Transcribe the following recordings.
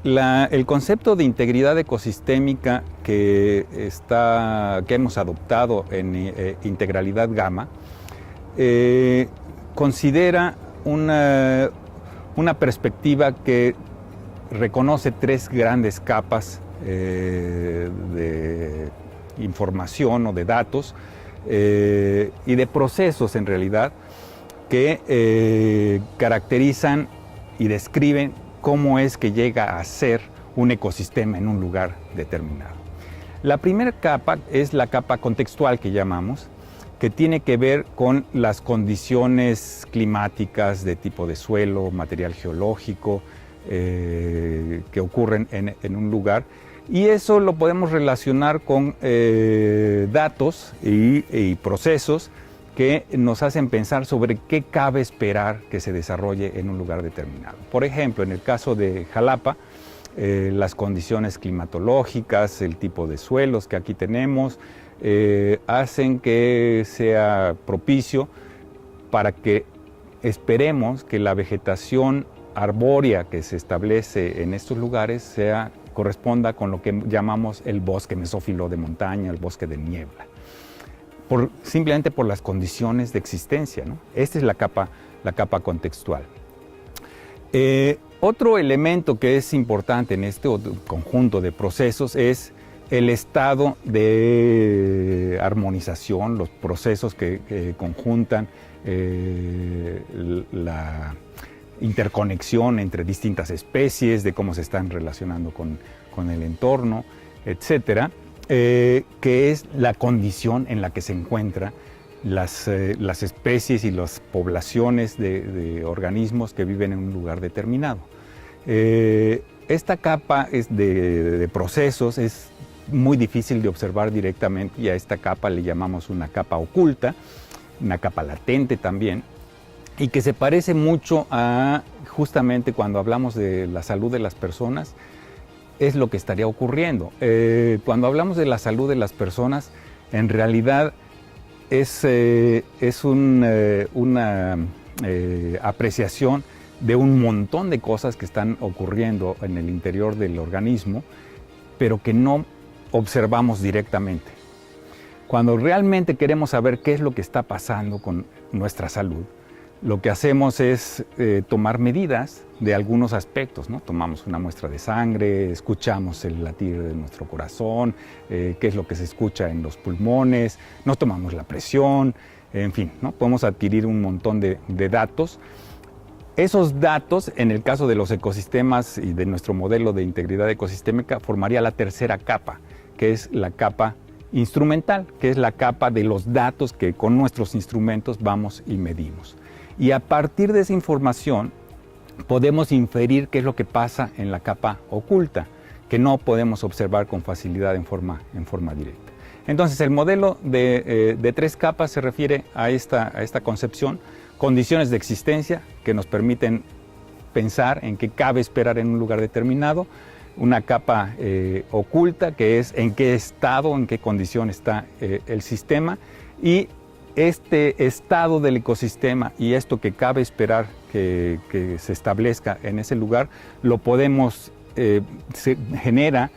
El concepto de integridad ecosistémica que hemos adoptado en Integralidad Gamma considera una perspectiva que reconoce tres grandes capas de información o de datos y de procesos en realidad que caracterizan y describen cómo es que llega a ser un ecosistema en un lugar determinado. La primera capa es la capa contextual que llamamos, que tiene que ver con las condiciones climáticas de tipo de suelo, material geológico que ocurren en un lugar, y eso lo podemos relacionar con datos y procesos que nos hacen pensar sobre qué cabe esperar que se desarrolle en un lugar determinado. Por ejemplo, en el caso de Jalapa, las condiciones climatológicas, el tipo de suelos que aquí tenemos, hacen que sea propicio para que esperemos que la vegetación arbórea que se establece en estos lugares corresponda con lo que llamamos el bosque mesófilo de montaña, el bosque de niebla. Simplemente por las condiciones de existencia, ¿no? Esta es la capa contextual. Otro elemento que es importante en este conjunto de procesos es el estado de armonización, los procesos que conjuntan la interconexión entre distintas especies, de cómo se están relacionando con el entorno, etcétera. Que es la condición en la que se encuentran las especies y las poblaciones de organismos que viven en un lugar determinado. Esta capa de procesos es muy difícil de observar directamente, y a esta capa le llamamos una capa oculta, una capa latente también, y que se parece mucho a justamente cuando hablamos de la salud de las personas. Es lo que estaría ocurriendo. Cuando hablamos de la salud de las personas, en realidad es una apreciación de un montón de cosas que están ocurriendo en el interior del organismo, pero que no observamos directamente. Cuando realmente queremos saber qué es lo que está pasando con nuestra salud, lo que hacemos es tomar medidas de algunos aspectos, ¿no? Tomamos una muestra de sangre, escuchamos el latir de nuestro corazón, qué es lo que se escucha en los pulmones, nos tomamos la presión, en fin, ¿no? Podemos adquirir un montón de datos. Esos datos, en el caso de los ecosistemas y de nuestro modelo de integridad ecosistémica, formaría la tercera capa, que es la capa instrumental, que es la capa de los datos que con nuestros instrumentos vamos y medimos. Y a partir de esa información podemos inferir qué es lo que pasa en la capa oculta, que no podemos observar con facilidad en forma directa. Entonces el modelo de tres capas se refiere a esta concepción: condiciones de existencia que nos permiten pensar en qué cabe esperar en un lugar determinado; una capa oculta, que es en qué estado, en qué condición está el sistema; y este estado del ecosistema y esto que cabe esperar que se establezca en ese lugar, lo podemos, genera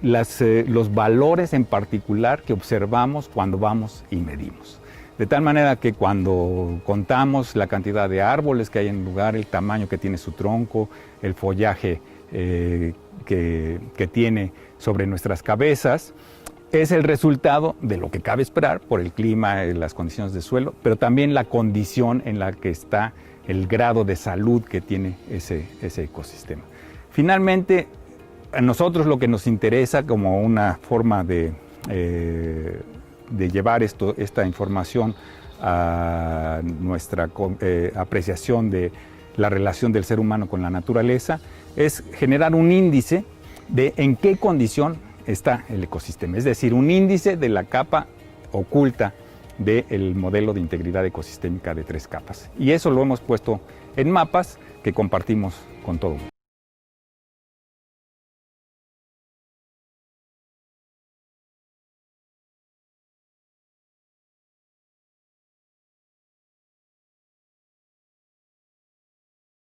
los valores en particular que observamos cuando vamos y medimos. De tal manera que cuando contamos la cantidad de árboles que hay en el lugar, el tamaño que tiene su tronco, el follaje que tiene sobre nuestras cabezas, es el resultado de lo que cabe esperar por el clima, las condiciones de suelo, pero también la condición en la que está, el grado de salud que tiene ese ecosistema. Finalmente, a nosotros lo que nos interesa como una forma de llevar esta información a nuestra apreciación de la relación del ser humano con la naturaleza es generar un índice de en qué condición está el ecosistema, es decir, un índice de la capa oculta del modelo de integridad ecosistémica de tres capas. Y eso lo hemos puesto en mapas que compartimos con todo el mundo.